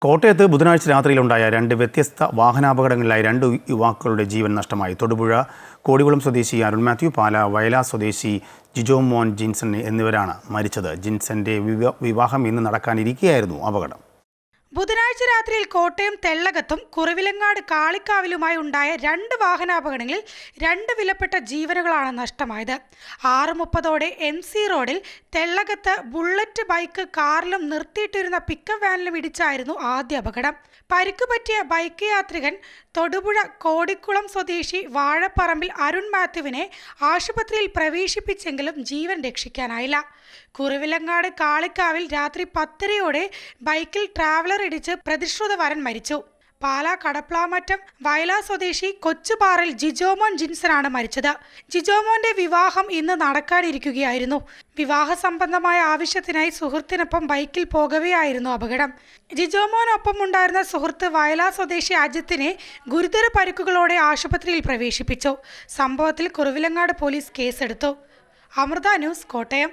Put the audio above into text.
കോട്ടയത്ത് ബുധനാഴ്ച രാത്രിയിലുണ്ടായ രണ്ട് വ്യത്യസ്ത വാഹനാപകടങ്ങളിലായി രണ്ട് യുവാക്കളുടെ ജീവൻ നഷ്ടമായി. തൊടുപുഴ കോടികുളം സ്വദേശി അരുൺ മാത്യു, പാല വയലാ സ്വദേശി ജിജോമോൻ ജിൻസൺ എന്നിവരാണ് മരിച്ചത്. ജിൻസന്റെ വിവാഹം ഇന്ന് നടക്കാനിരിക്കെയായിരുന്നു അപകടം. ബുധനാഴ്ച രാത്രിയിൽ കോട്ടയം തെള്ളകത്തും കുറവിലങ്ങാട് കാളിക്കാവിലുമായി ഉണ്ടായ രണ്ട് വാഹനാപകടങ്ങളിൽ രണ്ട് വിലപ്പെട്ട ജീവനുകളാണ് നഷ്ടമായത്. 6:30 MC റോഡിൽ തെള്ളകത്ത് ബുള്ളറ്റ് ബൈക്ക് കാറിലും നിർത്തിയിട്ടിരുന്ന പിക്കപ്പ് വാനിലും ഇടിച്ചായിരുന്നു ആദ്യ അപകടം. പരിക്ക് പറ്റിയ ബൈക്ക് യാത്രികൻ തൊടുപുഴ കോടിക്കുളം സ്വദേശി വാഴപ്പറമ്പിൽ അരുൺ മാത്യുവിനെ ആശുപത്രിയിൽ പ്രവേശിപ്പിച്ചെങ്കിലും ജീവൻ രക്ഷിക്കാനായില്ല. കുറവിലങ്ങാട് കാളിക്കാവിൽ രാത്രി 10:30 ബൈക്കിൽ ട്രാവലർ ഇടിച്ച് പ്രതിശ്രുത വരൻ മരിച്ചു. പാലാ കടപ്ലാമറ്റം വയലാ സ്വദേശി കൊച്ചുപാറിൽ ജിജോമോൻ ജിൻസനാണ് മരിച്ചത്. ജിജോമോന്റെ വിവാഹം ഇന്ന് നടക്കാനിരിക്കുകയായിരുന്നു. വിവാഹ സംബന്ധമായ ആവശ്യത്തിനായി സുഹൃത്തിനൊപ്പം ബൈക്കിൽ പോകവെയായിരുന്നു അപകടം. ജിജോമോനൊപ്പം ഉണ്ടായിരുന്ന സുഹൃത്ത് വയലാ സ്വദേശി അജിത്തിനെ ഗുരുതര പരിക്കുകളോടെ ആശുപത്രിയിൽ പ്രവേശിപ്പിച്ചു. സംഭവത്തിൽ കുറവിലങ്ങാട് പോലീസ് കേസെടുത്തു. അമൃത ന്യൂസ്, കോട്ടയം.